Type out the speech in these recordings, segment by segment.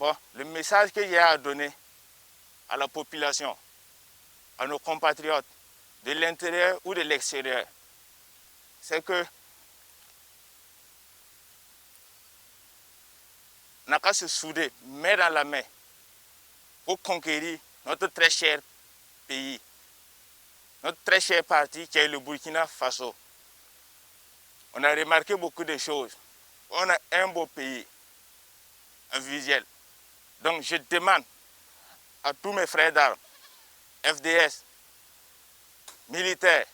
Bon, le message qu'il y a à donner à la population, à nos compatriotes, de l'intérieur ou de l'extérieur, c'est que on n'a qu'à se souder, main dans la main, pour conquérir notre très cher pays, notre très cher parti qui est le Burkina Faso. On a remarqué beaucoup de choses. On a un beau pays, un visuel. Donc je demande à tous mes frères d'armes, FDS, militaires,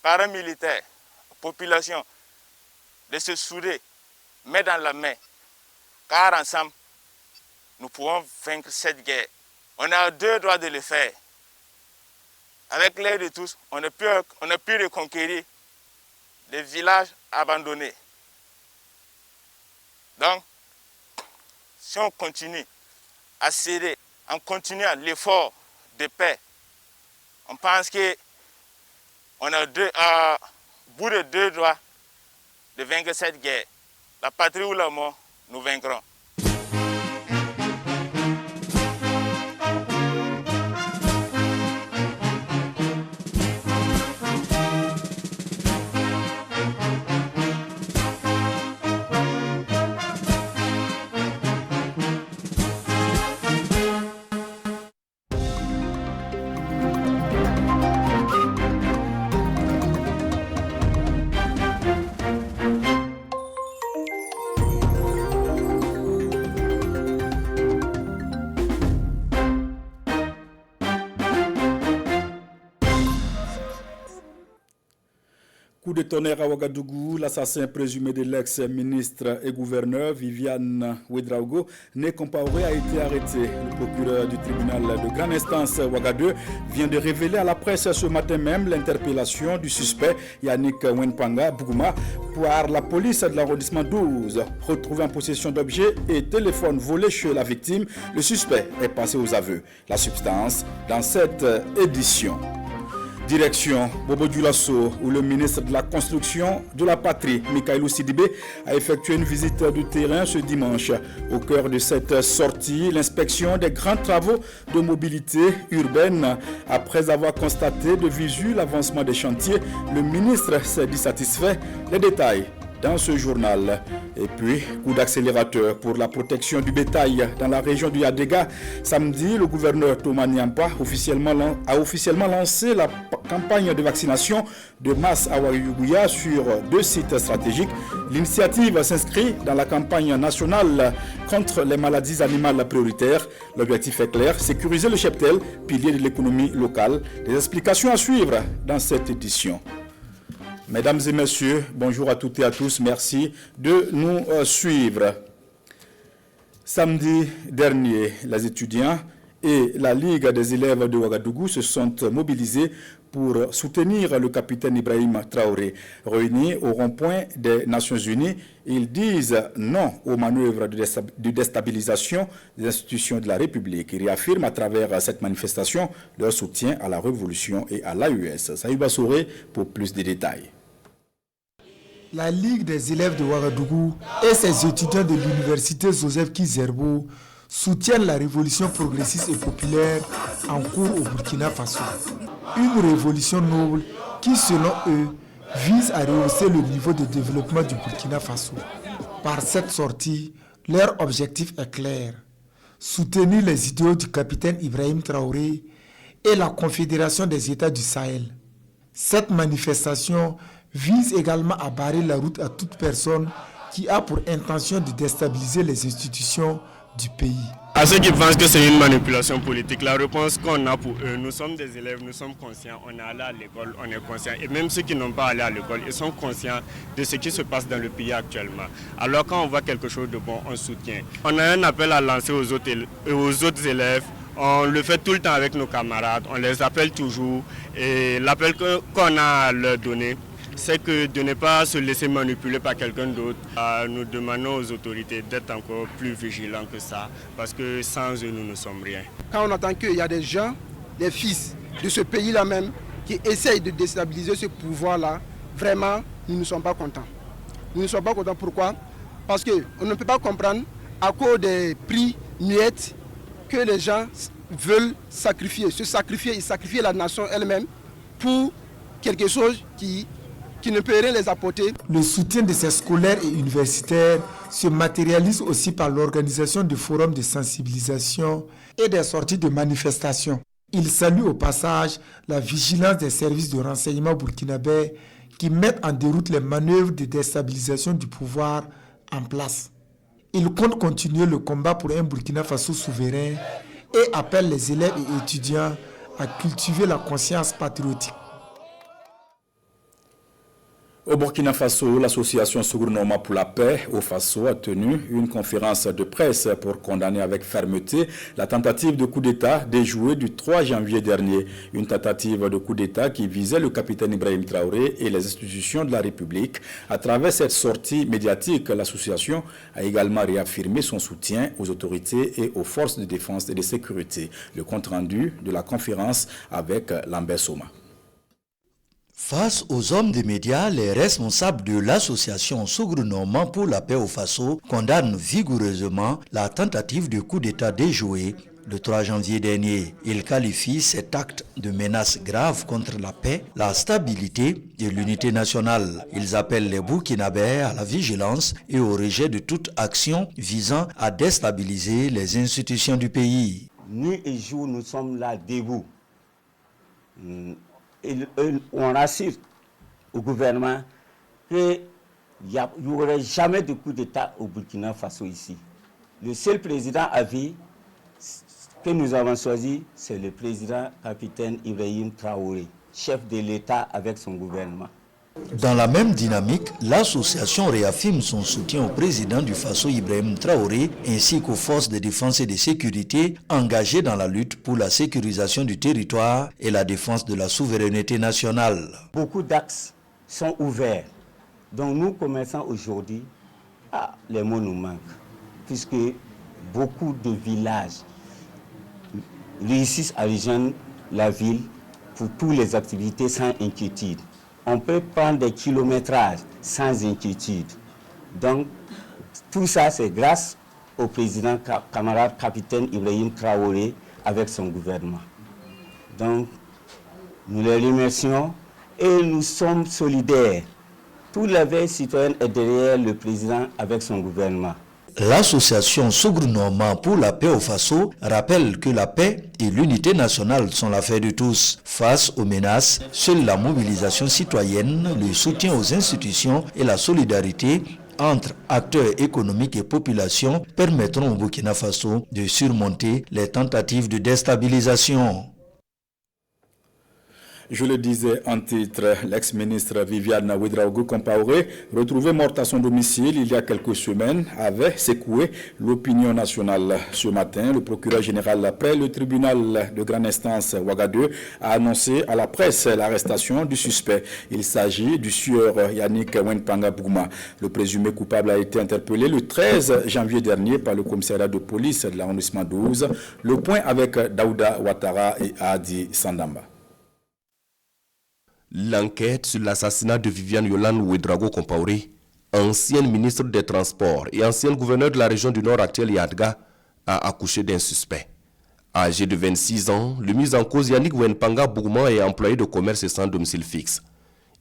paramilitaires, population, de se souder, main dans la main, car ensemble, nous pouvons vaincre cette guerre. On a deux droits de le faire. Avec l'aide de tous, on a pu reconquérir les villages abandonnés. Donc, si on continue à céder, en continuant l'effort de paix, on pense qu'on a bout de deux droits de vaincre cette guerre. La patrie ou la mort, nous vaincrons. Coup de tonnerre à Ouagadougou, l'assassin présumé de l'ex-ministre et gouverneur Viviane Ouedraogo né Compaoré a été arrêté. Le procureur du tribunal de grande instance Ouagadougou vient de révéler à la presse ce matin même l'interpellation du suspect Yannick Wenpanga Bougouma par la police de l'arrondissement 12. Retrouvé en possession d'objets et téléphones volés chez la victime, le suspect est passé aux aveux. La substance dans cette édition. Direction Bobo Dioulasso, où le ministre de la Construction de la Patrie, Mikailou Sidibé, a effectué une visite du terrain ce dimanche. Au cœur de cette sortie, l'inspection des grands travaux de mobilité urbaine. Après avoir constaté de visu l'avancement des chantiers, le ministre s'est dit satisfait. Les détails dans ce journal. Et puis, coup d'accélérateur pour la protection du bétail dans la région du Yadega. Samedi, le gouverneur Thomas Niampa a officiellement lancé la campagne de vaccination de masse à Ouagadougou sur 2 sites stratégiques. L'initiative s'inscrit dans la campagne nationale contre les maladies animales prioritaires. L'objectif est clair, sécuriser le cheptel, pilier de l'économie locale. Des explications à suivre dans cette édition. Mesdames et messieurs, bonjour à toutes et à tous. Merci de nous suivre. Samedi dernier, les étudiants et la Ligue des élèves de Ouagadougou se sont mobilisés pour soutenir le capitaine Ibrahim Traoré. Réunis au rond-point des Nations Unies, ils disent non aux manœuvres de déstabilisation des institutions de la République. Ils réaffirment à travers cette manifestation leur soutien à la révolution et à l'AES. Saïba Souré pour plus de détails. La Ligue des élèves de Ouagadougou et ses étudiants de l'université Joseph Kizerbo soutiennent la révolution progressiste et populaire en cours au Burkina Faso. Une révolution noble qui, selon eux, vise à rehausser le niveau de développement du Burkina Faso. Par cette sortie, leur objectif est clair: soutenir les idéaux du capitaine Ibrahim Traoré et la Confédération des États du Sahel. Cette manifestation vise également à barrer la route à toute personne qui a pour intention de déstabiliser les institutions du pays. À ceux qui pensent que c'est une manipulation politique, la réponse qu'on a pour eux, nous sommes des élèves, nous sommes conscients, on est allé à l'école, on est conscients. Et même ceux qui n'ont pas allé à l'école, ils sont conscients de ce qui se passe dans le pays actuellement. Alors quand on voit quelque chose de bon, on soutient. On a un appel à lancer aux autres élèves. On le fait tout le temps avec nos camarades, on les appelle toujours. Et l'appel qu'on a à leur donner, c'est que de ne pas se laisser manipuler par quelqu'un d'autre. Nous demandons aux autorités d'être encore plus vigilants que ça, parce que sans eux, nous ne sommes rien. Quand on entend qu'il y a des gens, des fils de ce pays-là même, qui essayent de déstabiliser ce pouvoir-là, vraiment, nous ne sommes pas contents. Nous ne sommes pas contents, pourquoi? Parce qu'on ne peut pas comprendre, à cause des prix miettes que les gens veulent sacrifier, se sacrifier et sacrifier la nation elle-même pour quelque chose qui ne peut rien les apporter. Le soutien de ces scolaires et universitaires se matérialise aussi par l'organisation de forums de sensibilisation et des sorties de manifestations. Il salue au passage la vigilance des services de renseignement burkinabais qui mettent en déroute les manœuvres de déstabilisation du pouvoir en place. Il compte continuer le combat pour un Burkina Faso souverain et appelle les élèves et étudiants à cultiver la conscience patriotique. Au Burkina Faso, l'association Sougournoma pour la paix au Faso a tenu une conférence de presse pour condamner avec fermeté la tentative de coup d'État déjouée du 3 janvier dernier. Une tentative de coup d'État qui visait le capitaine Ibrahim Traoré et les institutions de la République. À travers cette sortie médiatique, l'association a également réaffirmé son soutien aux autorités et aux forces de défense et de sécurité. Le compte-rendu de la conférence avec Lambert Soma. Face aux hommes des médias, les responsables de l'association Sougournoma pour la paix au Faso condamnent vigoureusement la tentative de coup d'État déjouée le 3 janvier dernier. Ils qualifient cet acte de menace grave contre la paix, la stabilité et l'unité nationale. Ils appellent les Burkinabés à la vigilance et au rejet de toute action visant à déstabiliser les institutions du pays. Nuit et jour, nous sommes là debout. On assure au gouvernement qu'il n'y aurait jamais de coup d'État au Burkina Faso ici. Le seul président à vie que nous avons choisi, c'est le président capitaine Ibrahim Traoré, chef de l'État avec son gouvernement. Dans la même dynamique, l'association réaffirme son soutien au président du Faso Ibrahim Traoré ainsi qu'aux forces de défense et de sécurité engagées dans la lutte pour la sécurisation du territoire et la défense de la souveraineté nationale. Beaucoup d'axes sont ouverts. Donc nous, commerçants aujourd'hui, les mots nous manquent, puisque beaucoup de villages réussissent à rejoindre la ville pour toutes les activités sans inquiétude. On peut prendre des kilométrages sans inquiétude. Donc, tout ça, c'est grâce au président camarade capitaine Ibrahim Traoré avec son gouvernement. Donc, nous les remercions et nous sommes solidaires. Tous les citoyens sont derrière le président avec son gouvernement. L'association Sougournoma pour la paix au Faso rappelle que la paix et l'unité nationale sont l'affaire de tous. Face aux menaces, seule la mobilisation citoyenne, le soutien aux institutions et la solidarité entre acteurs économiques et population permettront au Burkina Faso de surmonter les tentatives de déstabilisation. Je le disais en titre, l'ex-ministre Viviane Ouédraogo Compaoré, retrouvée morte à son domicile il y a quelques semaines, avait secoué l'opinion nationale. Ce matin, le procureur général après le tribunal de grande instance Ouagadougou a annoncé à la presse l'arrestation du suspect. Il s'agit du sieur Yannick Wenpanga Bouma. Le présumé coupable a été interpellé le 13 janvier dernier par le commissariat de police de l'arrondissement 12. Le point avec Daouda Ouattara et Adi Sandamba. L'enquête sur l'assassinat de Viviane Yolande Ouédraogo Compaoré, ancienne ministre des Transports et ancienne gouverneure de la région du Nord actuelle Yadga, a accouché d'un suspect. Âgé de 26 ans, le mis en cause Yannick Wenpanga Bougman est employé de commerce et sans domicile fixe.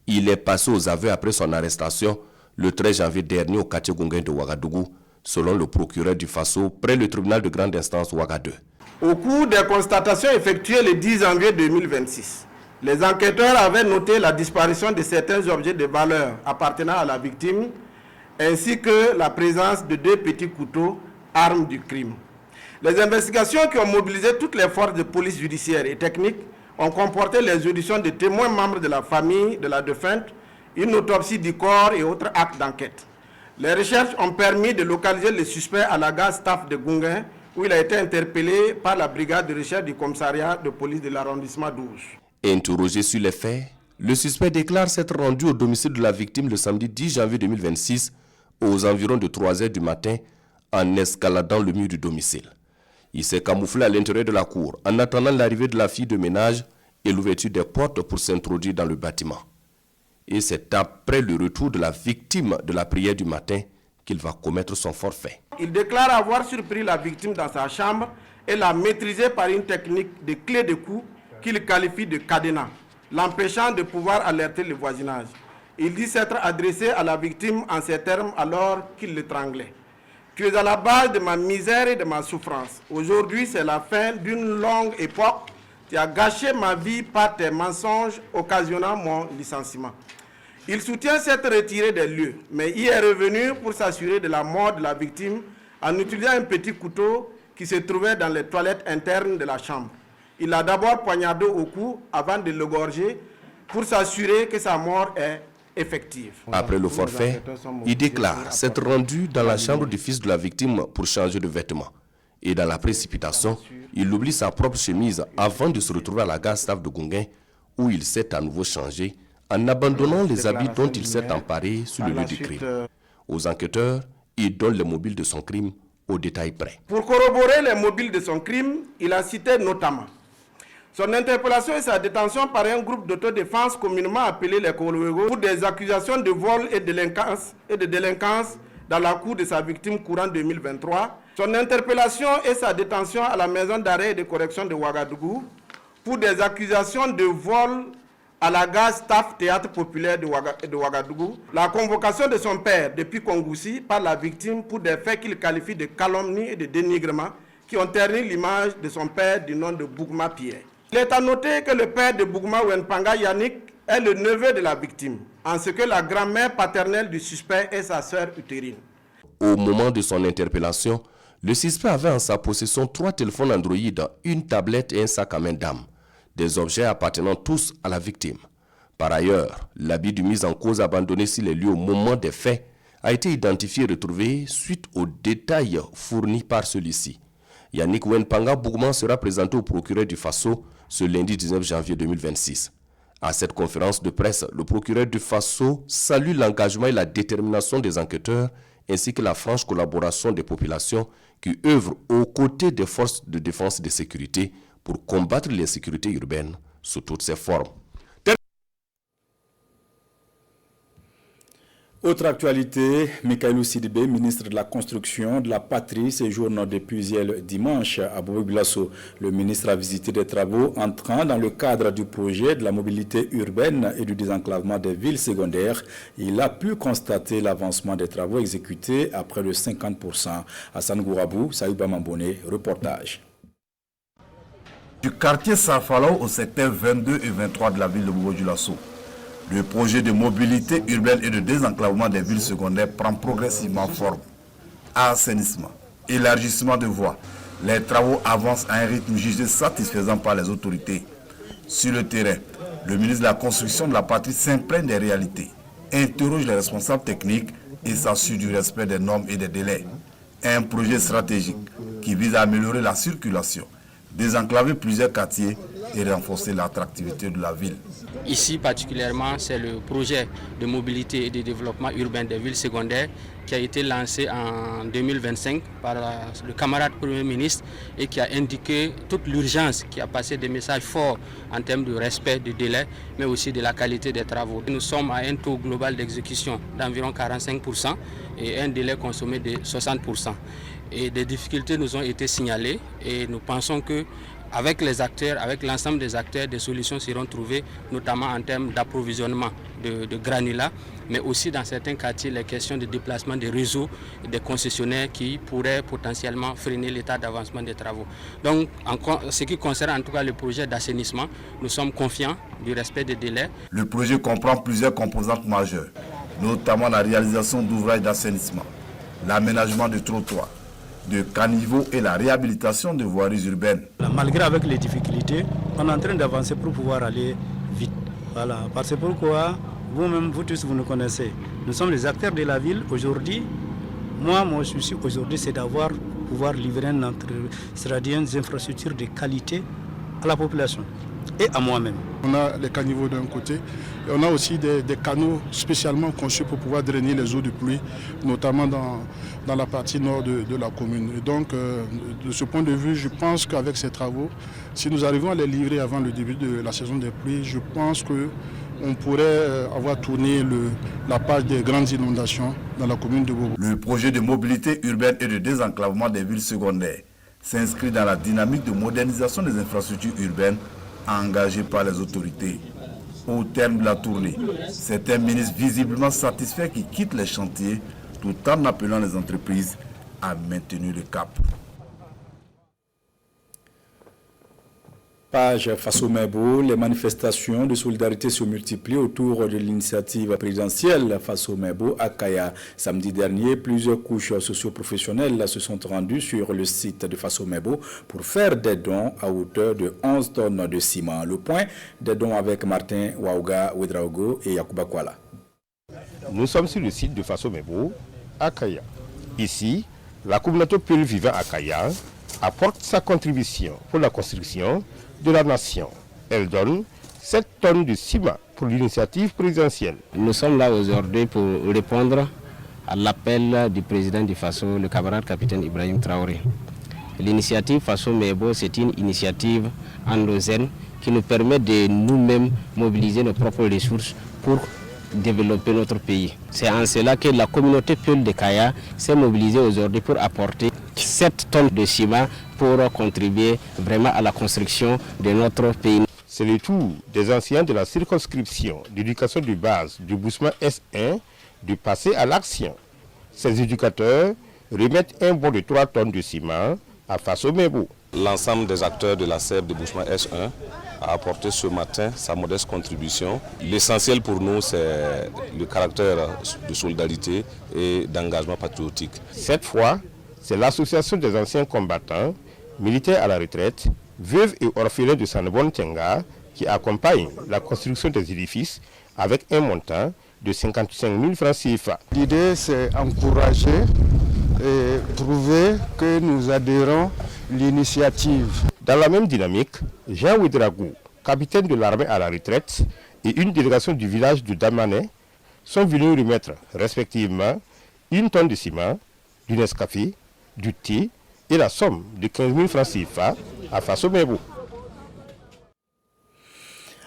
Il est passé aux aveux après son arrestation le 13 janvier dernier au quartier Gungain de Ouagadougou, selon le procureur du Faso, près le tribunal de grande instance Ouagadougou. Au cours des constatations effectuées le 10 janvier 2026, les enquêteurs avaient noté la disparition de certains objets de valeur appartenant à la victime, ainsi que la présence de 2 petits couteaux, armes du crime. Les investigations qui ont mobilisé toutes les forces de police judiciaire et techniques ont comporté les auditions de témoins membres de la famille de la défunte, une autopsie du corps et autres actes d'enquête. Les recherches ont permis de localiser le suspect à la gare staff de Gungain, où il a été interpellé par la brigade de recherche du commissariat de police de l'arrondissement 12. Interrogé sur les faits, le suspect déclare s'être rendu au domicile de la victime le samedi 10 janvier 2026 aux environs de 3 heures du matin en escaladant le mur du domicile. Il s'est camouflé à l'intérieur de la cour en attendant l'arrivée de la fille de ménage et l'ouverture des portes pour s'introduire dans le bâtiment. Et c'est après le retour de la victime de la prière du matin qu'il va commettre son forfait. Il déclare avoir surpris la victime dans sa chambre et l'a maîtrisée par une technique de clé de cou qu'il qualifie de cadenas, l'empêchant de pouvoir alerter le voisinage. Il dit s'être adressé à la victime en ces termes alors qu'il l'étranglait. Tu es à la base de ma misère et de ma souffrance. Aujourd'hui, c'est la fin d'une longue époque. Tu as gâché ma vie par tes mensonges, occasionnant mon licenciement. Il soutient s'être retiré des lieux, mais il est revenu pour s'assurer de la mort de la victime en utilisant un petit couteau qui se trouvait dans les toilettes internes de la chambre. Il l'a d'abord poignardé au cou avant de l'égorger pour s'assurer que sa mort est effective. Après le forfait, il déclare s'être rendu dans la chambre du fils de la victime pour changer de vêtements. Et dans la précipitation, il oublie sa propre chemise avant de se retrouver à la gare Stave de Gounguin, où il s'est à nouveau changé en abandonnant les habits dont il s'est emparé sur le lieu du crime. Aux enquêteurs, il donne le mobile de son crime au détail près. Pour corroborer les mobiles de son crime, il a cité notamment son interpellation et sa détention par un groupe d'autodéfense communément appelé les Kolwego pour des accusations de vol et de délinquance dans la cour de sa victime courant 2023. Son interpellation et sa détention à la maison d'arrêt et de correction de Ouagadougou pour des accusations de vol à la gare Staff Théâtre Populaire de Ouagadougou. La convocation de son père depuis Kongoussi par la victime pour des faits qu'il qualifie de calomnie et de dénigrement qui ont terni l'image de son père du nom de Bougma Pierre. Il est à noter que le père de Bougma Wenpanga Yannick est le neveu de la victime, en ce que la grand-mère paternelle du suspect est sa sœur utérine. Au moment de son interpellation, le suspect avait en sa possession 3 téléphones Android, une tablette et un sac à main d'âme, des objets appartenant tous à la victime. Par ailleurs, l'habit du mis en cause abandonné sur les lieux au moment des faits a été identifié et retrouvé suite aux détails fournis par celui-ci. Yannick Wenpanga Bougman sera présenté au procureur du Faso ce lundi 19 janvier 2026. À cette conférence de presse, le procureur du Faso salue l'engagement et la détermination des enquêteurs ainsi que la franche collaboration des populations qui œuvrent aux côtés des forces de défense et de sécurité pour combattre l'insécurité urbaine sous toutes ses formes. Autre actualité, Mikailou Sidibé, ministre de la Construction, de la Patrie, séjourne depuis hier dimanche à Bobo-Dioulasso. Le ministre a visité des travaux entrant dans le cadre du projet de la mobilité urbaine et du désenclavement des villes secondaires. Il a pu constater l'avancement des travaux exécutés à près de 50%. Hassan Gourabou, Saïba Mamboné, reportage. Du quartier Safalo au secteur 22 et 23 de la ville de Bobo-Dioulasso. Le projet de mobilité urbaine et de désenclavement des villes secondaires prend progressivement forme. Assainissement, élargissement de voies. Les travaux avancent à un rythme jugé satisfaisant par les autorités. Sur le terrain, le ministre de la Construction de la Patrie s'imprègne des réalités, interroge les responsables techniques et s'assure du respect des normes et des délais. Un projet stratégique qui vise à améliorer la circulation, désenclaver plusieurs quartiers et renforcer l'attractivité de la ville. Ici particulièrement, c'est le projet de mobilité et de développement urbain des villes secondaires qui a été lancé en 2025 par le camarade Premier ministre et qui a indiqué toute l'urgence, qui a passé des messages forts en termes de respect du délai, mais aussi de la qualité des travaux. Nous sommes à un taux global d'exécution d'environ 45% et un délai consommé de 60%. Et des difficultés nous ont été signalées et nous pensons que avec les acteurs, avec l'ensemble des acteurs, des solutions seront trouvées, notamment en termes d'approvisionnement de granulats, mais aussi dans certains quartiers, les questions de déplacement des réseaux, des concessionnaires qui pourraient potentiellement freiner l'état d'avancement des travaux. Donc, en ce qui concerne en tout cas le projet d'assainissement, nous sommes confiants du respect des délais. Le projet comprend plusieurs composantes majeures, notamment la réalisation d'ouvrages d'assainissement, l'aménagement de trottoirs, de caniveaux et la réhabilitation de voiries urbaines. Malgré avec les difficultés, on est en train d'avancer pour pouvoir aller vite. Voilà, parce que pourquoi vous-même, vous tous, vous nous connaissez. Nous sommes les acteurs de la ville aujourd'hui. Moi, mon souci aujourd'hui, c'est pouvoir livrer des infrastructures de qualité à la population et à moi-même. On a les caniveaux d'un côté et on a aussi des canaux spécialement conçus pour pouvoir drainer les eaux de pluie, notamment dans la partie nord de la commune. Et donc, de ce point de vue, je pense qu'avec ces travaux, si nous arrivons à les livrer avant le début de la saison des pluies, je pense que on pourrait avoir tourné la page des grandes inondations dans la commune de Bobo. Le projet de mobilité urbaine et de désenclavement des villes secondaires s'inscrit dans la dynamique de modernisation des infrastructures urbaines engagée par les autorités. Au terme de la tournée, c'est un ministre visiblement satisfait qui quitte les chantiers tout en appelant les entreprises à maintenir le cap. Page Faso Mebo, les manifestations de solidarité se multiplient autour de l'initiative présidentielle Faso Mebo à Kaya. Samedi dernier, plusieurs couches socio-professionnelles se sont rendues sur le site de Faso Mebo pour faire des dons à hauteur de 11 tonnes de ciment. Le point des dons avec Martin Waouga Ouedraogo et Yacouba Kuala. Nous sommes sur le site de Faso Mebo à Kaya. Ici, la communauté Peul vivant à Kaya apporte sa contribution pour la construction de la nation. Elle donne 7 tonnes de ciment pour l'initiative présidentielle. Nous sommes là aujourd'hui pour répondre à l'appel du président du Faso, le camarade capitaine Ibrahim Traoré. L'initiative Faso Mebo, c'est une initiative endogène qui nous permet de nous-mêmes mobiliser nos propres ressources pour développer notre pays. C'est en cela que la communauté Peul de Kaya s'est mobilisée aujourd'hui pour apporter 7 tonnes de ciment pour contribuer vraiment à la construction de notre pays. C'est le tour des anciens de la circonscription d'éducation de base du Bousma S1 de passer à l'action. Ces éducateurs remettent un bon de 3 tonnes de ciment à Faso Mebo. L'ensemble des acteurs de la SEB de Bousma S1 a apporté ce matin sa modeste contribution. L'essentiel pour nous, c'est le caractère de solidarité et d'engagement patriotique. Cette fois, c'est l'association des anciens combattants, militaires à la retraite, veuves et orphelins de Sanbon Tenga qui accompagne la construction des édifices avec un montant de 55 000 francs CFA. L'idée, c'est encourager et prouver que nous adhérons à l'initiative. Dans la même dynamique, Jean Ouedraogo, capitaine de l'armée à la retraite, et une délégation du village de Damané sont venus remettre respectivement 1 tonne de ciment, du Nescafé, du thé et la somme de 15 000 francs CFA à Faso Mebo.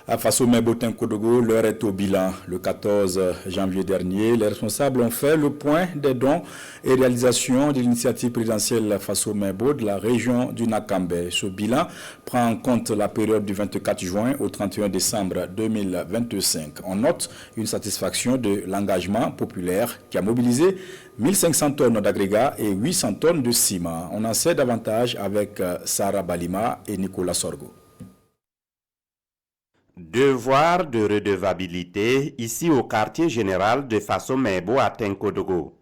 À Faso Mebo Tenkodogo, l'heure est au bilan. Le 14 janvier dernier, les responsables ont fait le point des dons et réalisations de l'initiative présidentielle Faso Mebo de la région du Nakambe. Ce bilan prend en compte la période du 24 juin au 31 décembre 2025. On note une satisfaction de l'engagement populaire qui a mobilisé 1500 tonnes d'agrégats et 800 tonnes de ciment. On en sait davantage avec Sarah Balima et Nicolas Sorgo. Devoir de redevabilité ici au quartier général de Faso Mebo à Tenkodogo.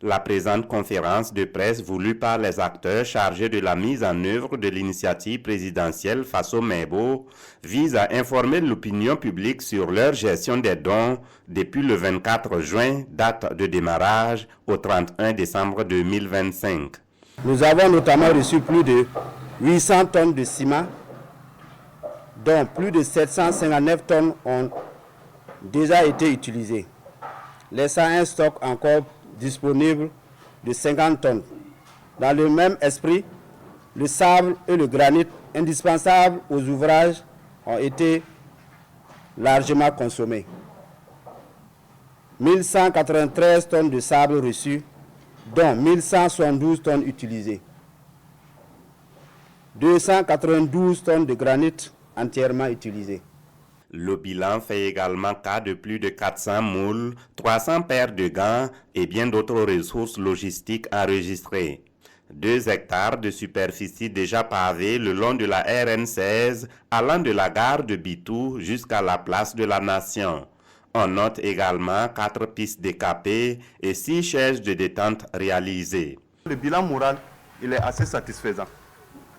La présente conférence de presse voulue par les acteurs chargés de la mise en œuvre de l'initiative présidentielle Faso Mebo vise à informer l'opinion publique sur leur gestion des dons depuis le 24 juin, date de démarrage, au 31 décembre 2025. Nous avons notamment reçu plus de 800 tonnes de ciment, dont plus de 759 tonnes ont déjà été utilisées, laissant un stock encore disponible de 50 tonnes. Dans le même esprit, le sable et le granit indispensables aux ouvrages ont été largement consommés. 1193 tonnes de sable reçues, dont 1172 tonnes utilisées. 292 tonnes de granit entièrement utilisées. Le bilan fait également cas de plus de 400 moules, 300 paires de gants et bien d'autres ressources logistiques enregistrées. 2 hectares de superficie déjà pavée le long de la RN16 allant de la gare de Bitou jusqu'à la place de la Nation. On note également 4 pistes décapées et 6 chaises de détente réalisées. Le bilan moral, il est assez satisfaisant.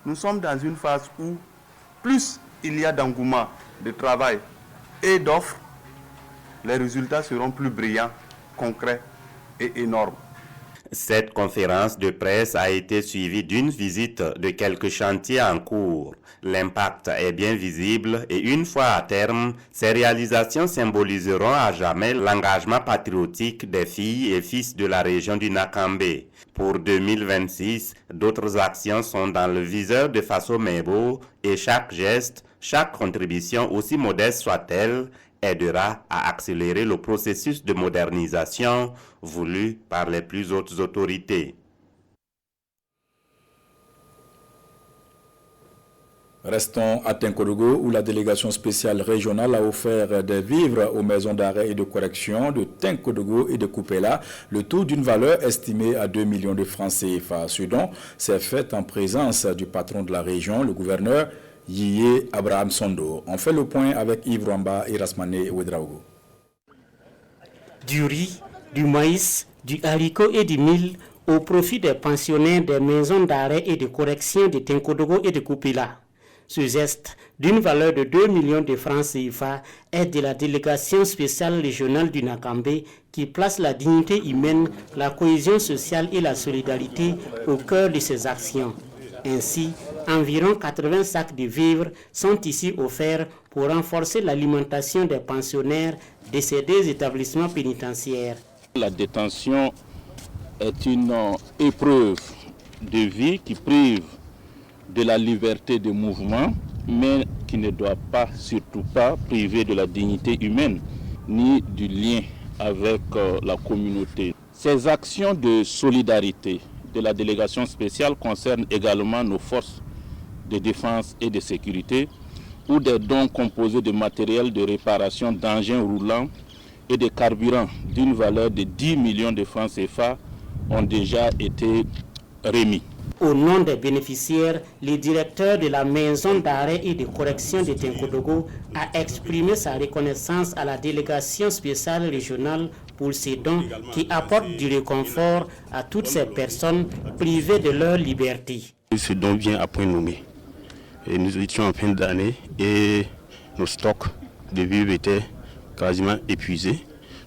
Nous sommes dans une phase où plus il y a d'engouement, de travail et d'offres, les résultats seront plus brillants, concrets et énormes. Cette conférence de presse a été suivie d'une visite de quelques chantiers en cours. L'impact est bien visible et une fois à terme, ces réalisations symboliseront à jamais l'engagement patriotique des filles et fils de la région du Nakambe. Pour 2026, d'autres actions sont dans le viseur de Faso Mebo et chaque geste Chaque contribution, aussi modeste soit-elle, aidera à accélérer le processus de modernisation voulu par les plus hautes autorités. Restons à Tinkodogo où la délégation spéciale régionale a offert des vivres aux maisons d'arrêt et de correction de Tinkodogo et de Kupela, le tout d'une valeur estimée à 2 millions de francs CFA. Ce don s'est fait en présence du patron de la région, le gouverneur Yiyé Abraham Sondo. On fait le point avec Yves Rwamba et Rasmane Ouedraogo. Du riz, du maïs, du haricot et du mil au profit des pensionnaires des maisons d'arrêt et de correction de Tinkodogo et de Kupela. Ce geste, d'une valeur de 2 millions de francs CFA, est de la délégation spéciale régionale du Nakambe qui place la dignité humaine, la cohésion sociale et la solidarité au cœur de ses actions. Ainsi, environ 80 sacs de vivres sont ici offerts pour renforcer l'alimentation des pensionnaires de ces deux établissements pénitentiaires. La détention est une épreuve de vie qui prive de la liberté de mouvement, mais qui ne doit pas, surtout pas, priver de la dignité humaine, ni du lien avec la communauté. Ces actions de solidarité de la délégation spéciale concernent également nos forces de défense et de sécurité, où des dons composés de matériel de réparation d'engins roulants et de carburant d'une valeur de 10 millions de francs CFA ont déjà été remis. Au nom des bénéficiaires, le directeur de la maison d'arrêt et de correction de Tinkodogo a exprimé sa reconnaissance à la délégation spéciale régionale pour ces dons qui apportent du réconfort à toutes ces personnes privées de leur liberté. Ce don vient à point nommé. Et nous étions en fin d'année et nos stocks de vivres étaient quasiment épuisés.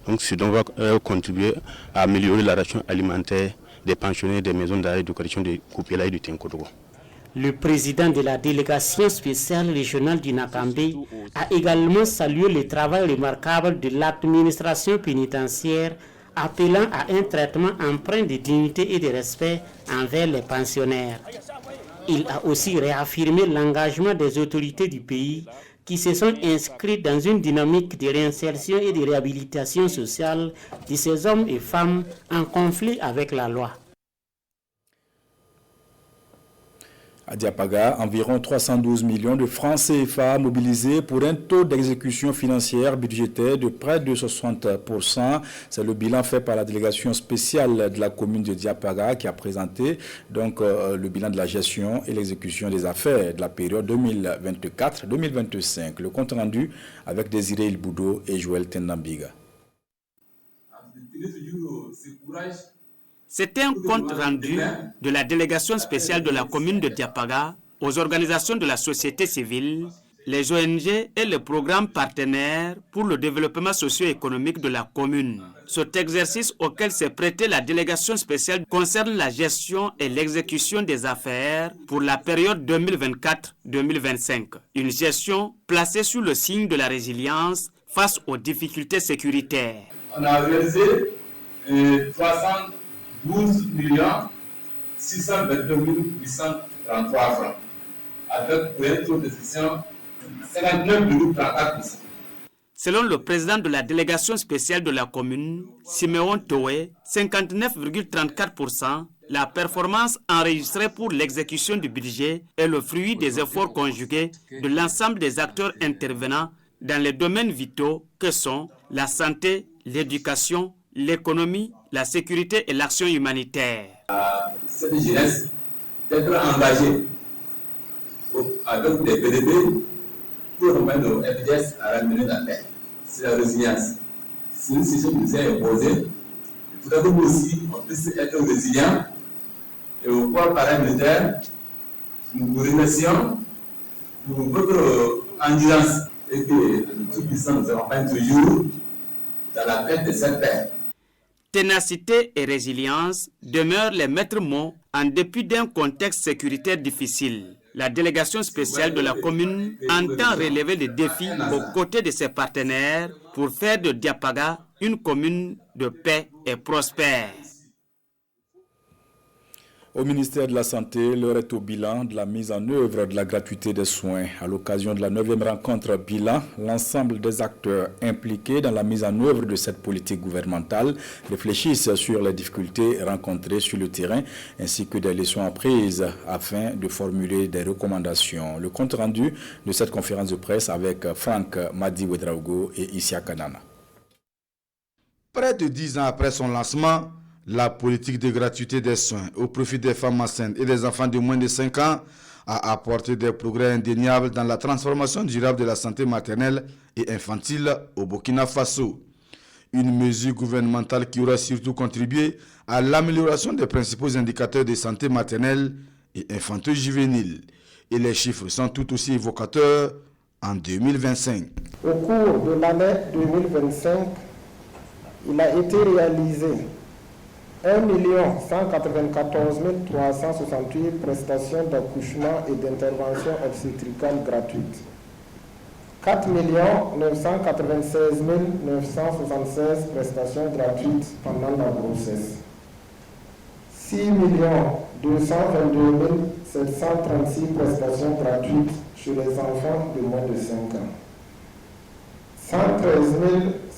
Donc ce don va contribuer à améliorer la ration alimentaire des pensionnaires des maisons d'arrêt de correction de Kupela et de Tinkodogo. Le président de la délégation spéciale régionale du Nakambe a également salué le travail remarquable de l'administration pénitentiaire, appelant à un traitement empreint de dignité et de respect envers les pensionnaires. Il a aussi réaffirmé l'engagement des autorités du pays qui se sont inscrits dans une dynamique de réinsertion et de réhabilitation sociale de ces hommes et femmes en conflit avec la loi. À Diapaga, environ 312 millions de francs CFA mobilisés pour un taux d'exécution financière budgétaire de près de 60%. C'est le bilan fait par la délégation spéciale de la commune de Diapaga qui a présenté donc le bilan de la gestion et l'exécution des affaires de la période 2024-2025. Le compte rendu avec Désiré Ilboudo et Joël Tendambiga. C'était un compte rendu de la délégation spéciale de la commune de Diapaga aux organisations de la société civile, les ONG et les programmes partenaires pour le développement socio-économique de la commune. Cet exercice auquel s'est prêtée la délégation spéciale concerne la gestion et l'exécution des affaires pour la période 2024-2025. Une gestion placée sous le signe de la résilience face aux difficultés sécuritaires. On a réalisé 312 622 833 francs, avec un taux d'exécution 59,34%. Selon le président de la délégation spéciale de la commune, Siméon Toé, 59,34%, la performance enregistrée pour l'exécution du budget est le fruit des efforts conjugués de l'ensemble des acteurs intervenants dans les domaines vitaux que sont la santé, l'éducation, l'économie, la sécurité et l'action humanitaire. Cette jeunesse d'être engagée avec les PDB pour remettre le FDS à ramener la paix. C'est la résilience. C'est une situation qui nous est imposée. Il faudrait que nous aussi, on puisse être résilients. Et au corps paramilitaire, nous vous remercions pour votre endurance et que le Tout-Puissant nous accompagne toujours dans la paix de cette paix. Ténacité et résilience demeurent les maîtres mots en dépit d'un contexte sécuritaire difficile. La délégation spéciale de la commune entend relever les défis aux côtés de ses partenaires pour faire de Diapaga une commune de paix et prospère. Au ministère de la Santé, l'heure est au bilan de la mise en œuvre de la gratuité des soins. À l'occasion de la 9e rencontre bilan, l'ensemble des acteurs impliqués dans la mise en œuvre de cette politique gouvernementale réfléchissent sur les difficultés rencontrées sur le terrain ainsi que des leçons apprises afin de formuler des recommandations. Le compte rendu de cette conférence de presse avec Franck Madi Ouedraogo et Isia Kanana. Près de 10 ans après son lancement, la politique de gratuité des soins au profit des femmes enceintes et des enfants de moins de 5 ans a apporté des progrès indéniables dans la transformation durable de la santé maternelle et infantile au Burkina Faso. Une mesure gouvernementale qui aura surtout contribué à l'amélioration des principaux indicateurs de santé maternelle et infanto-juvénile. Et les chiffres sont tout aussi évocateurs en 2025. Au cours de l'année 2025, il a été réalisé 1 194 368 prestations d'accouchement et d'intervention obstétricale gratuites. 4 996 976 prestations gratuites pendant la grossesse. 6 222 736 prestations gratuites chez les enfants de moins de 5 ans. 113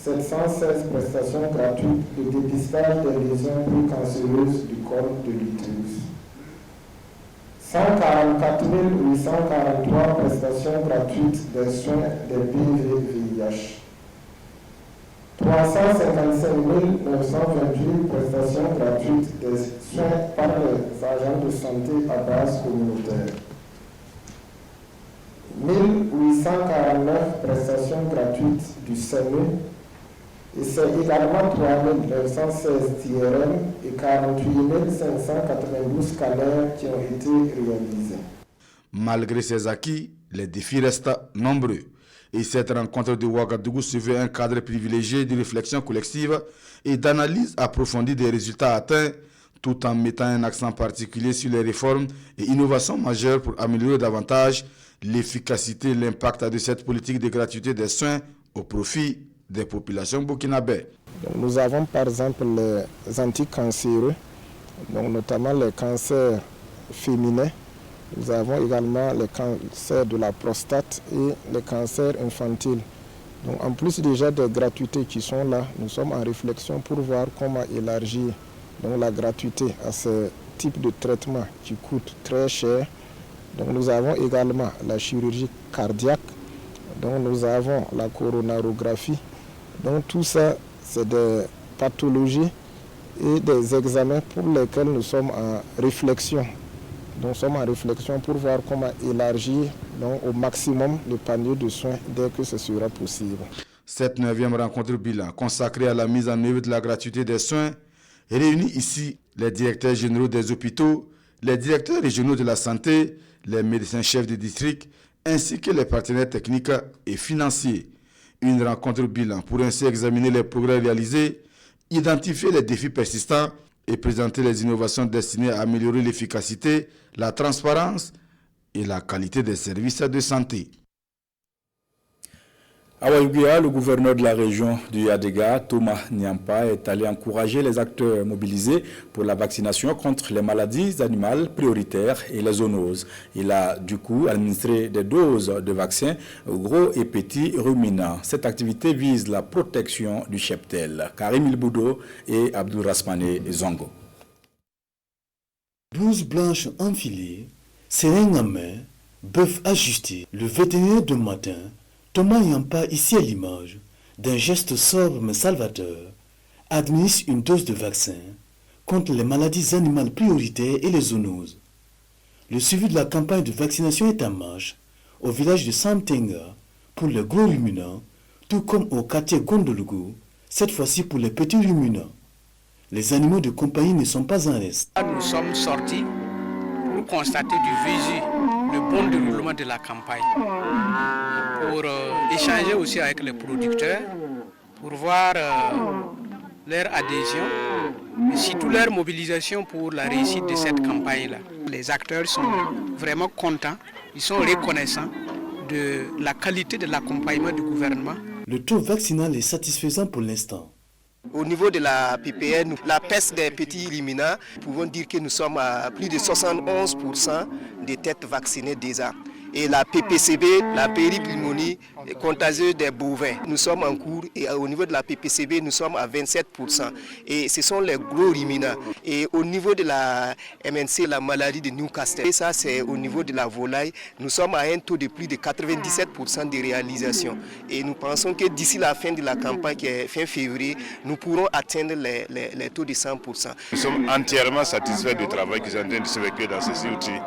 716 prestations gratuites de dépistage des lésions précancéreuses du col de l'utérus. 144 843 prestations gratuites des soins des PV-VIH. 355 928 prestations gratuites des soins par les agents de santé à base communautaire. 1849 prestations gratuites du SEME et c'est également 3916 TRM et 48 592 scanners qui ont été réalisés. Malgré ces acquis, les défis restent nombreux. Et cette rencontre de Ouagadougou se veut un cadre privilégié de réflexion collective et d'analyse approfondie des résultats atteints, tout en mettant un accent particulier sur les réformes et innovations majeures pour améliorer davantage l'efficacité et l'impact de cette politique de gratuité des soins au profit des populations burkinabées. Nous avons par exemple les anticancéreux, donc notamment les cancers féminins. Nous avons également les cancers de la prostate et les cancers infantiles. Donc en plus déjà des gratuités qui sont là, nous sommes en réflexion pour voir comment élargir donc, la gratuité à ce type de traitement qui coûte très cher. Donc nous avons également la chirurgie cardiaque, donc nous avons la coronarographie. Donc tout ça, c'est des pathologies et des examens pour lesquels nous sommes en réflexion. Donc nous sommes en réflexion pour voir comment élargir donc, au maximum le panier de soins dès que ce sera possible. Cette 9e rencontre bilan consacrée à la mise en œuvre de la gratuité des soins réunit ici les directeurs généraux des hôpitaux, les directeurs régionaux de la santé, les médecins-chefs de district, ainsi que les partenaires techniques et financiers. Une rencontre bilan pour ainsi examiner les progrès réalisés, identifier les défis persistants et présenter les innovations destinées à améliorer l'efficacité, la transparence et la qualité des services de santé. À Ouagadougou, le gouverneur de la région du Yadega, Thomas Nyampa, est allé encourager les acteurs mobilisés pour la vaccination contre les maladies animales prioritaires et les zoonoses. Il a du coup administré des doses de vaccins aux gros et petits ruminants. Cette activité vise la protection du cheptel. Karim Ilboudo et Abdourasmane Zongo. Blouse blanche enfilée, seringue en main, bœuf ajusté, le vétérinaire de matin, Thomas Nyampa, ici à l'image, d'un geste sobre mais salvateur, administre une dose de vaccin contre les maladies animales prioritaires et les zoonoses. Le suivi de la campagne de vaccination est en marche au village de Samtenga pour les gros ruminants, tout comme au quartier Gondologo, cette fois-ci pour les petits ruminants. Les animaux de compagnie ne sont pas en reste. Nous sommes sortis pour constater du visu le bon déroulement de la campagne, pour échanger aussi avec les producteurs, pour voir leur adhésion, mais surtout leur mobilisation pour la réussite de cette campagne-là. Les acteurs sont vraiment contents, ils sont reconnaissants de la qualité de l'accompagnement du gouvernement. Le taux vaccinal est satisfaisant pour l'instant. Au niveau de la PPN, la peste des petits ruminants, nous pouvons dire que nous sommes à plus de 71% des têtes vaccinées déjà. Et la PPCB, la péripneumonie contagieuse des bovins, nous sommes en cours et au niveau de la PPCB, nous sommes à 27%. Et ce sont les gros ruminants. Et au niveau de la MNC, la maladie de Newcastle, et ça c'est au niveau de la volaille, nous sommes à un taux de plus de 97% de réalisation. Et nous pensons que d'ici la fin de la campagne, qui est fin février, nous pourrons atteindre les taux de 100%. Nous sommes entièrement satisfaits du travail qui est en train de se effectuer dans ces outils.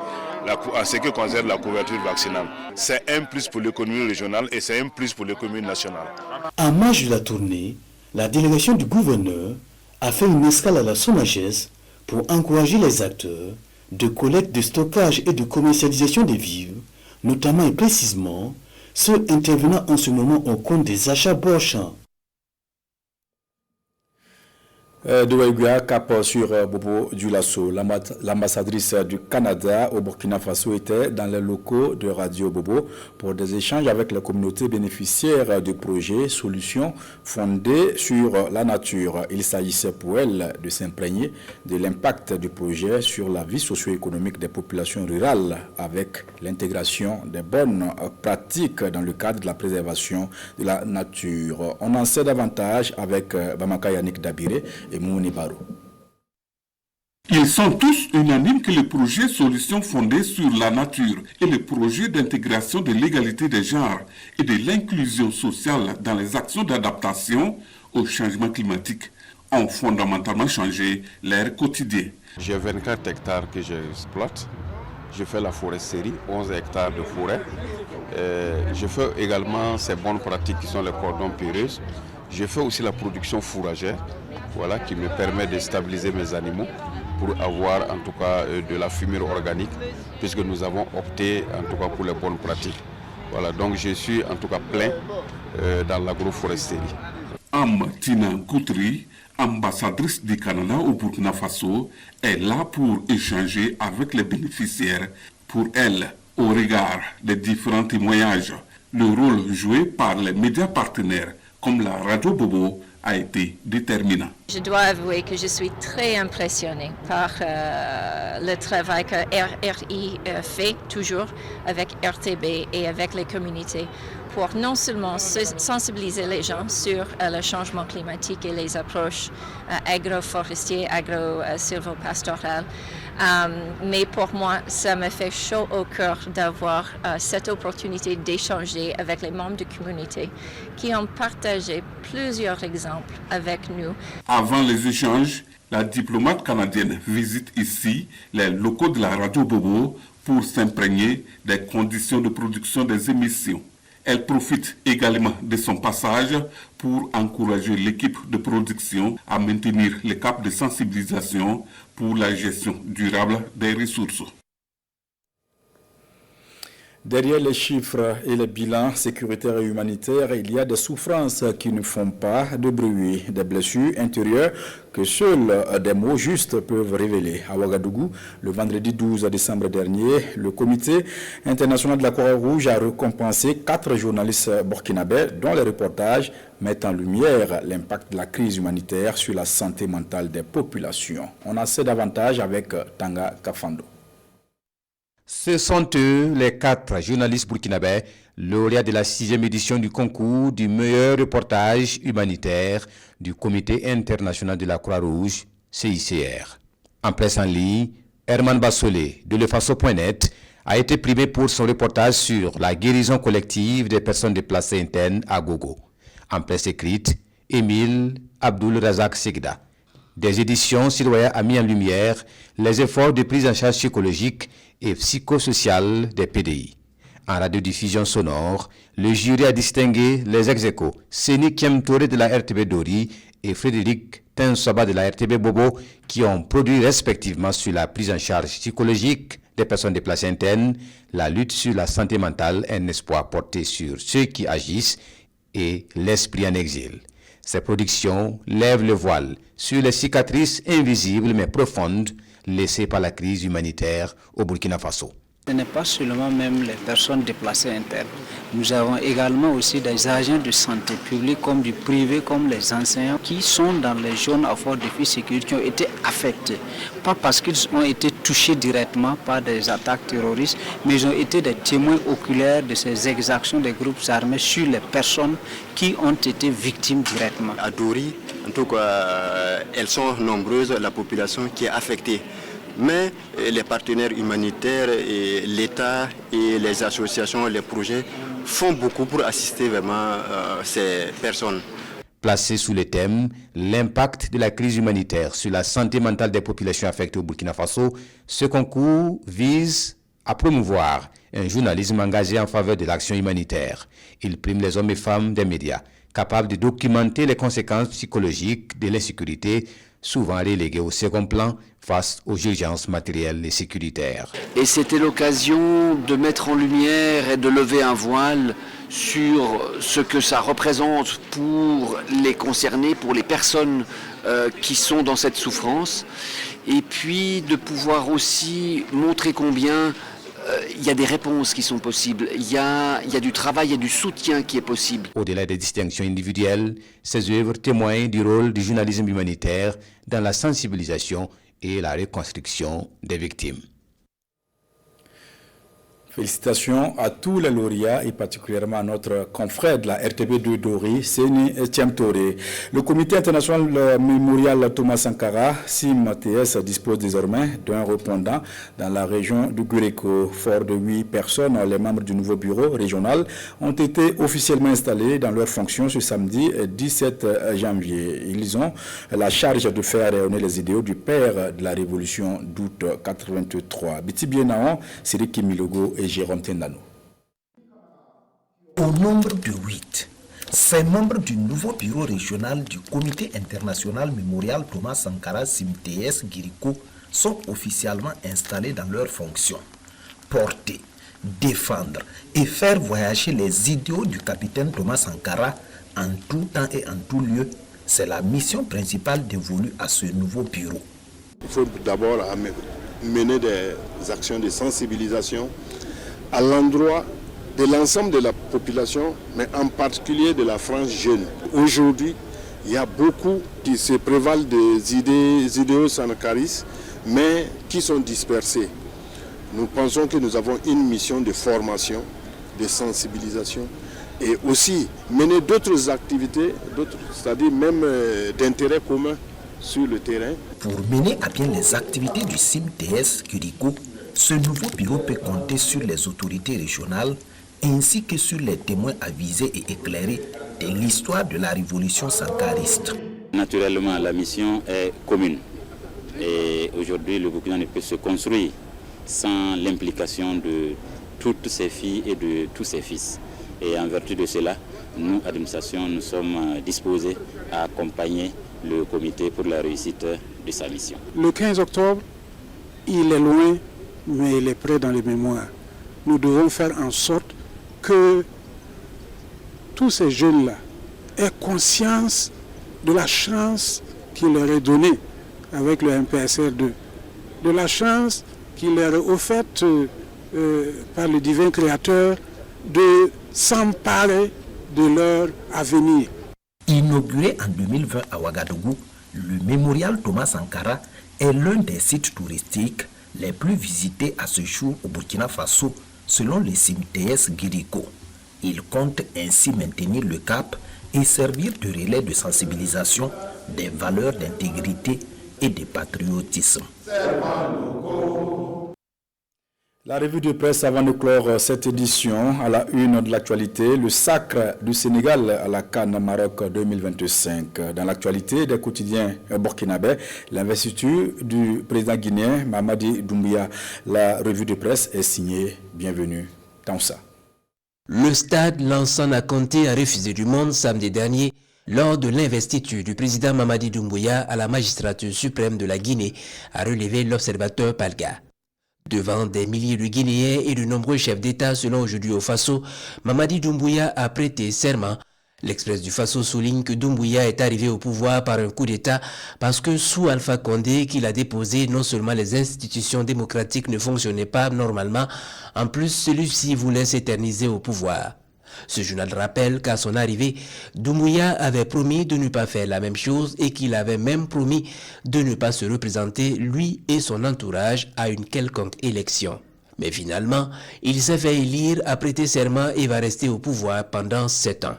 En ce qui concerne la couverture vaccinale, c'est un plus pour l'économie régionale et c'est un plus pour l'économie nationale. En marge de la tournée, la délégation du gouverneur a fait une escale à la SONAGES pour encourager les acteurs de collecte, de stockage et de commercialisation des vivres, notamment et précisément ceux intervenant en ce moment au compte des achats borchants. De Waïguia, cap sur Bobo Dioulasso. L'ambassadrice du Canada au Burkina Faso était dans les locaux de Radio Bobo pour des échanges avec la communauté bénéficiaire du projet Solutions fondé sur la nature. Il s'agissait pour elle de s'imprégner de l'impact du projet sur la vie socio-économique des populations rurales avec l'intégration des bonnes pratiques dans le cadre de la préservation de la nature. On en sait davantage avec Bamaka Yannick Dabiré et Mouni Barou. Ils sont tous unanimes que le projet Solutions fondé sur la nature et le projet d'intégration de l'égalité des genres et de l'inclusion sociale dans les actions d'adaptation au changement climatique ont fondamentalement changé leur quotidien. J'ai 24 hectares que j'exploite. Je fais la foresterie, 11 hectares de forêt. Je fais également ces bonnes pratiques qui sont les cordons périlleux. Je fais aussi la production fourragère, voilà, qui me permet de stabiliser mes animaux pour avoir en tout cas de la fumure organique, puisque nous avons opté en tout cas pour les bonnes pratiques. Voilà, donc je suis en tout cas plein dans l'agroforesterie. Am Tina Goutri, ambassadrice du Canada au Burkina Faso, est là pour échanger avec les bénéficiaires. Pour elle, au regard des différents témoignages, le rôle joué par les médias partenaires comme la Radio Bobo a été déterminant. Je dois avouer que je suis très impressionnée par le travail que RRI fait toujours avec RTB et avec les communautés pour non seulement sensibiliser les gens sur le changement climatique et les approches agroforestières, agro-silvopastorales, mais pour moi, ça me fait chaud au cœur d'avoir cette opportunité d'échanger avec les membres de communauté qui ont partagé plusieurs exemples avec nous. Avant les échanges, la diplomate canadienne visite ici les locaux de la Radio Bobo pour s'imprégner des conditions de production des émissions. Elle profite également de son passage pour encourager l'équipe de production à maintenir le cap de sensibilisation pour la gestion durable des ressources. Derrière les chiffres et les bilans sécuritaires et humanitaires, il y a des souffrances qui ne font pas de bruit, des blessures intérieures que seuls des mots justes peuvent révéler. À Ouagadougou, le vendredi 12 décembre dernier, le comité international de la Croix-Rouge a récompensé 4 journalistes burkinabés dont les reportages mettent en lumière l'impact de la crise humanitaire sur la santé mentale des populations. On en sait davantage avec Tanga Kafando. Ce sont eux, les 4 journalistes burkinabés, lauréats de la 6e édition du concours du meilleur reportage humanitaire du Comité international de la Croix-Rouge, CICR. En presse en ligne, Herman Bassolé de lefaso.net a été primé pour son reportage sur la guérison collective des personnes déplacées internes à Gogo. En presse écrite, Émile Abdul Razak Segda des éditions Citoyens a mis en lumière les efforts de prise en charge psychologique et psychosociale des PDI. En radiodiffusion sonore, le jury a distingué les ex-aequo Séni Kiemtore de la RTB Dori et Frédéric Tensoba de la RTB Bobo qui ont produit respectivement sur la prise en charge psychologique des personnes déplacées internes, la lutte sur la santé mentale, un espoir porté sur ceux qui agissent et l'esprit en exil. Ces productions lèvent le voile sur les cicatrices invisibles mais profondes laissées par la crise humanitaire au Burkina Faso. Ce n'est pas seulement même les personnes déplacées internes. Nous avons également aussi des agents de santé publique comme du privé, comme les enseignants qui sont dans les zones à fort défi sécurité qui ont été affectés. Pas parce qu'ils ont été touchés directement par des attaques terroristes, mais ils ont été des témoins oculaires de ces exactions des groupes armés sur les personnes qui ont été victimes directement. À Dori, en tout cas, elles sont nombreuses, la population qui est affectée. Mais les partenaires humanitaires, et l'État et les associations, les projets font beaucoup pour assister vraiment ces personnes. Placé sous le thème « L'impact de la crise humanitaire sur la santé mentale des populations affectées au Burkina Faso », ce concours vise à promouvoir un journalisme engagé en faveur de l'action humanitaire. Il prime les hommes et femmes des médias, capables de documenter les conséquences psychologiques de l'insécurité, souvent relégués au second plan face aux urgences matérielles et sécuritaires. Et c'était l'occasion de mettre en lumière et de lever un voile sur ce que ça représente pour les concernés, pour les personnes qui sont dans cette souffrance, et puis de pouvoir aussi montrer combien il y a des réponses qui sont possibles, il y a du travail, il y a du soutien qui est possible. Au-delà des distinctions individuelles, ces œuvres témoignent du rôle du journalisme humanitaire dans la sensibilisation et la reconstruction des victimes. Félicitations à tous les lauréats et particulièrement à notre confrère de la RTB2 Dori, Seni Tiamtore. Le comité international mémorial Thomas Sankara, CIMTS, dispose désormais d'un répondant dans la région du Guéréko. Fort de 8 personnes, les membres du nouveau bureau régional ont été officiellement installés dans leurs fonctions ce samedi 17 janvier. Ils ont la charge de faire rayonner les idéaux du père de la révolution d'août 83. Biti Bienaon, Siriki Milogo et Jérôme Tendano. Au nombre de 8, ces membres du nouveau bureau régional du Comité international mémorial Thomas Sankara CIMTS Guéréko sont officiellement installés dans leurs fonctions. Porter, défendre et faire voyager les idéaux du capitaine Thomas Sankara en tout temps et en tout lieu, c'est la mission principale dévolue à ce nouveau bureau. Il faut d'abord mener des actions de sensibilisation à l'endroit de l'ensemble de la population, mais en particulier de la France jeune. Aujourd'hui, il y a beaucoup qui se prévalent des idéaux sankaristes, mais qui sont dispersés. Nous pensons que nous avons une mission de formation, de sensibilisation, et aussi mener d'autres activités, c'est-à-dire même d'intérêt commun sur le terrain. Pour mener à bien les activités du CIMTS Guéréko, ce nouveau bureau peut compter sur les autorités régionales ainsi que sur les témoins avisés et éclairés de l'histoire de la révolution sankariste. Naturellement, la mission est commune et aujourd'hui le Burkina ne peut se construire sans l'implication de toutes ses filles et de tous ses fils. Et en vertu de cela, nous, administration, nous sommes disposés à accompagner le comité pour la réussite de sa mission. Le 15 octobre, il est loin, mais il est prêt dans les mémoires. Nous devons faire en sorte que tous ces jeunes-là aient conscience de la chance qui leur est donnée avec le MPSR2, de la chance qui leur est offerte par le divin créateur de s'emparer de leur avenir. Inauguré en 2020 à Ouagadougou, le mémorial Thomas Sankara est l'un des sites touristiques les plus visités à ce jour au Burkina Faso, selon le CIMTS Guéréko. Il compte ainsi maintenir le cap et servir de relais de sensibilisation des valeurs d'intégrité et de patriotisme. La revue de presse avant de clore cette édition à la une de l'actualité, le sacre du Sénégal à la CAN Maroc 2025. Dans l'actualité des quotidiens burkinabés, l'investiture du président guinéen Mamadi Doumbouya. La revue de presse est signée Bienvenue Tansa. Le stade Lansana Conté a refusé du monde samedi dernier lors de l'investiture du président Mamadi Doumbouya à la magistrature suprême de la Guinée, a relevé l'observateur Palga. Devant des milliers de Guinéens et de nombreux chefs d'État selon aujourd'hui au Faso, Mamadi Doumbouya a prêté serment L'Express du Faso souligne que Doumbouya est arrivé au pouvoir par un coup d'État parce que sous Alpha Condé qu'il a déposé, non seulement les institutions démocratiques ne fonctionnaient pas normalement, en plus celui-ci voulait s'éterniser au pouvoir. Ce journal rappelle qu'à son arrivée, Doumbouya avait promis de ne pas faire la même chose et qu'il avait même promis de ne pas se représenter, lui et son entourage, à une quelconque élection. Mais finalement, il s'est fait élire, a prêté serment et va rester au pouvoir pendant 7 ans.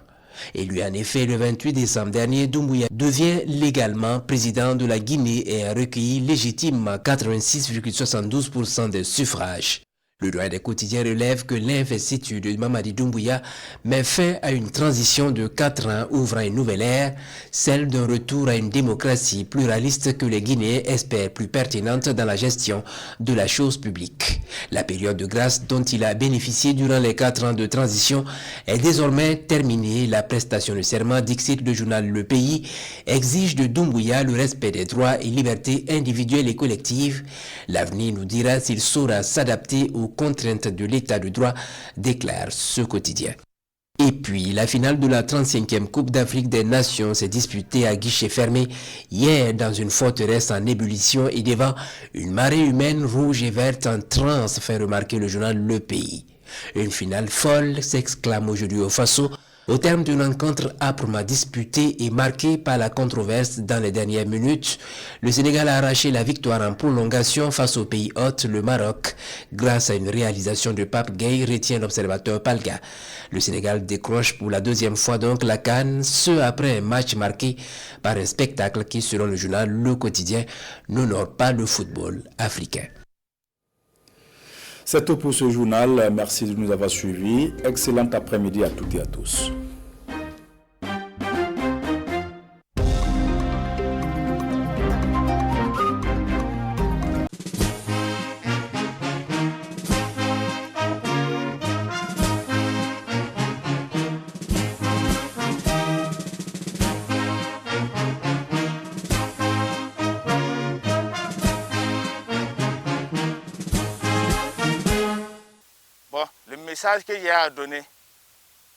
Et lui, en effet, le 28 décembre dernier, Doumbouya devient légalement président de la Guinée et a recueilli légitimement 86,72% des suffrages. Le droit des quotidiens relève que l'investiture de Mamadi Doumbouya met fin à une transition de 4 ans ouvrant une nouvelle ère, celle d'un retour à une démocratie pluraliste que les Guinéens espèrent plus pertinente dans la gestion de la chose publique. La période de grâce dont il a bénéficié durant les 4 ans de transition est désormais terminée. La prestation de serment, dixit le journal Le Pays, exige de Doumbouya le respect des droits et libertés individuelles et collectives. L'avenir nous dira s'il saura s'adapter aux contraintes de l'état de droit, déclare ce quotidien. Et puis, la finale de la 35e Coupe d'Afrique des Nations s'est disputée à guichet fermé hier dans une forteresse en ébullition et devant une marée humaine rouge et verte en transe, fait remarquer le journal Le Pays. Une finale folle, s'exclame aujourd'hui au Faso, au terme d'une rencontre âprement disputée et marquée par la controverse dans les dernières minutes. Le Sénégal a arraché la victoire en prolongation face au pays hôte, le Maroc, grâce à une réalisation de Pape Gueye, retient l'observateur Palga. Le Sénégal décroche pour la 2e fois donc la CAN, ce après un match marqué par un spectacle qui, selon le journal Le Quotidien, n'honore pas le football africain. C'est tout pour ce journal. Merci de nous avoir suivis. Excellent après-midi à toutes et à tous. Le message que j'ai à donner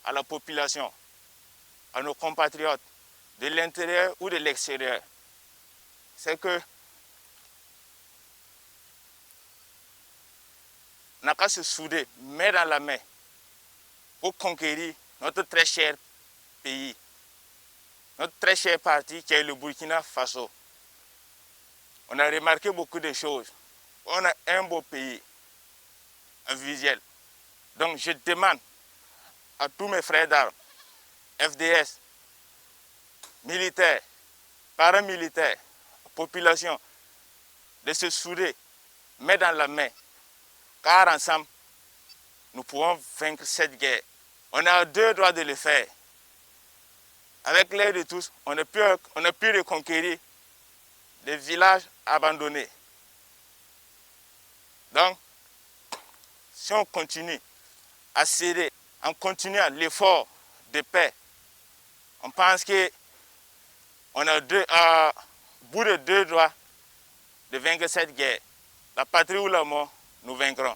à la population, à nos compatriotes, de l'intérieur ou de l'extérieur, c'est que on n'a qu'à se souder, main dans la main, pour conquérir notre très cher pays, notre très cher parti qui est le Burkina Faso. On a remarqué beaucoup de choses. On a un beau pays, un visuel. Donc je demande à tous mes frères d'armes, FDS, militaires, paramilitaires, population, de se souder, main dans la main, car ensemble, nous pouvons vaincre cette guerre. On a 2 droits de le faire. Avec l'aide de tous, on a pu reconquérir des villages abandonnés. Donc, si on continue à céder, en continuant l'effort de paix, on pense qu'on a bout de 2 droits de vaincre cette guerre. La patrie ou la mort, nous vaincrons.